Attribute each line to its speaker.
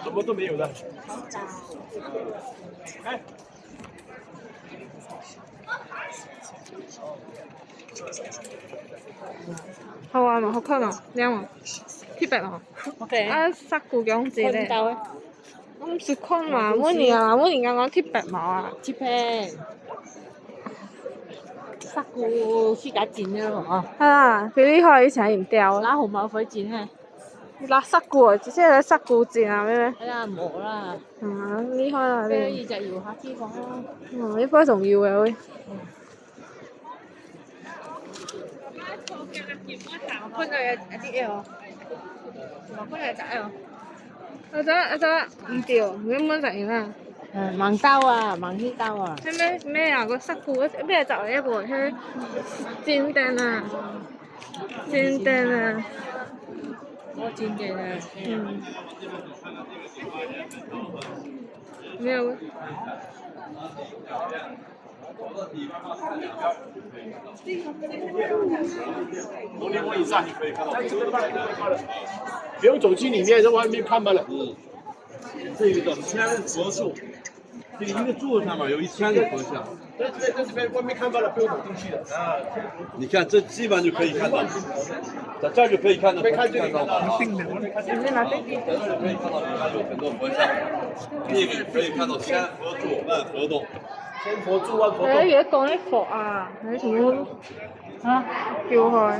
Speaker 1: 什麼都沒有的。哎。
Speaker 2: 好玩嘛？好看嘛？靚嘛？鐵白嘛？OK。啊，殺過樣子咧。我唔是看嘛，每年啊，每年講鐵白毛啊。
Speaker 3: 鐵白。殺過去假剪嘅喎。
Speaker 2: 啊，幾厲害！以前係唔掉。
Speaker 3: 拿紅毛粉剪嘅。
Speaker 2: 拿殺過，即係殺過剪啊咩？
Speaker 3: 係啦，冇啦。
Speaker 2: 厲害啦！
Speaker 3: 俾二隻搖下脂肪咯。
Speaker 2: 呢顆仲要嘅會。
Speaker 3: 搬咗一啲嘢喎，搬咗一隻喎。
Speaker 2: 唔掉，根本就係啦。
Speaker 3: 盲刀啊，盲血刀啊。
Speaker 2: 咩啊？個塞褲咩就係一部佢煎蛋啊，煎蛋啊。
Speaker 3: 我煎嘅啦。
Speaker 2: 沒有。
Speaker 1: 楼梯往以上你可以看到，不用走进里面，在外面看罢了。
Speaker 4: 这个1000合柱，这一个柱子上面有1000个合像。
Speaker 1: 在这边外面看罢了，不用走进去的。
Speaker 4: 你看，这基本上就可以看到，在这儿就可以看到，
Speaker 1: 可以看这里看到。
Speaker 4: 在这里可以看到，你看有很多合像，这个可以看到1000合柱万合洞。
Speaker 1: 千佛柱萬佛洞。
Speaker 2: 而家講啲佛啊，你全部叫佢。